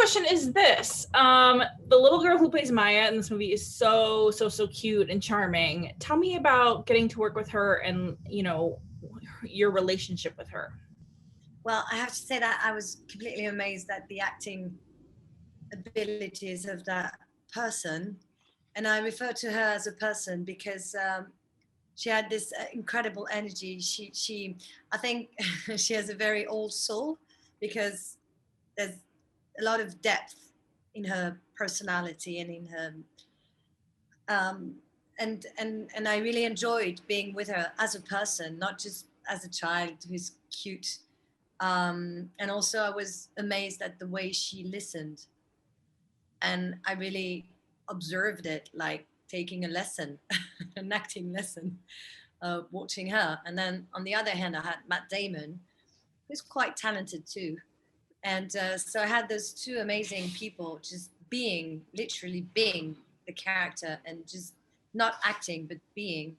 question is this. The little girl who plays Maya in this movie is so cute and charming. Tell me about getting to work with her and, you know, your relationship with her. Well, I have to say that I was completely amazed at the acting abilities of that person. And I refer to her as a person because she had this incredible energy. I think she has a very old soul because there's a lot of depth in her personality and in her um, and I really enjoyed being with her as a person, not just as a child who's cute. And also, I was amazed at the way she listened, and I really observed it, like taking a lesson, an acting lesson, watching her. And then on the other hand, I had Matt Damon, who's quite talented too. And so I had those two amazing people just being, literally being the character and just not acting, but being.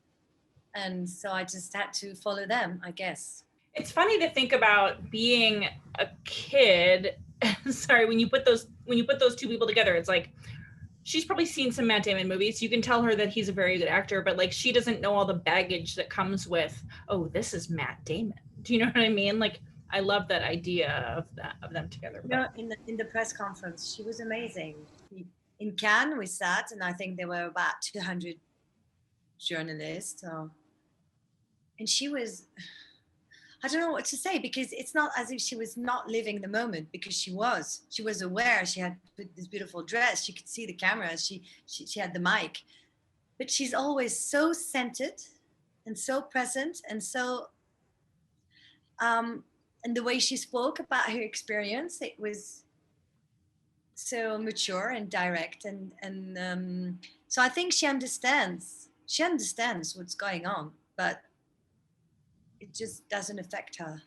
And so I just had to follow them, I guess. It's funny to think about being a kid. Sorry, when you put those two people together, it's like she's probably seen some Matt Damon movies. You can tell her that he's a very good actor, but like she doesn't know all the baggage that comes with, oh, this is Matt Damon. Do you know what I mean? Like I love that idea of them together. You know, in the press conference, she was amazing. In Cannes, we sat, and I think there were about 200 journalists. And she was, I don't know what to say, because it's not as if she was not living the moment, because she was aware. She had this beautiful dress. She could see the cameras. She had the mic, but she's always so centered and so present and so, and the way she spoke about her experience, it was so mature and direct. And so I think she understands what's going on, but it just doesn't affect her.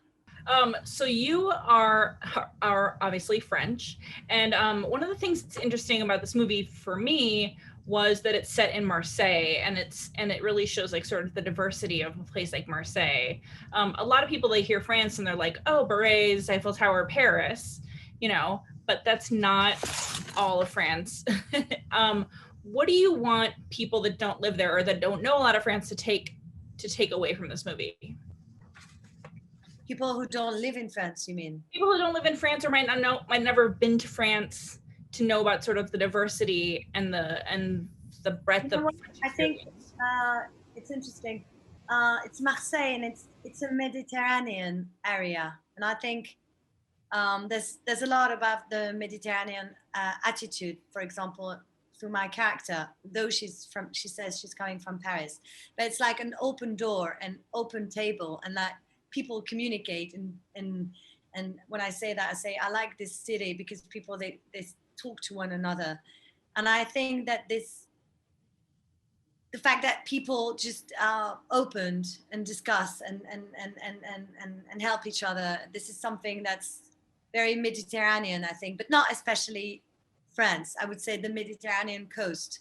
So you are obviously French, and one of the things that's interesting about this movie for me was that it's set in Marseille, and it really shows like sort of the diversity of a place like Marseille. A lot of people, they hear France and they're like, oh, berets, Eiffel Tower, Paris, you know, but that's not all of France. What do you want people that don't live there or that don't know a lot of France to take away from this movie? People who don't live in France, you mean? People who don't live in France or might never been to France to know about sort of the diversity and the breadth of French I think it's interesting. It's Marseille, and it's a Mediterranean area, and I think there's a lot about the Mediterranean attitude. For example, through my character, though she says she's coming from Paris, but it's like an open door, an open table, and that people communicate. And when I say that, I say I like this city because people they talk to one another, and I think that the fact that people just opened and discuss and help each other, this is something that's very Mediterranean, I think, but not especially France. I would say the Mediterranean coast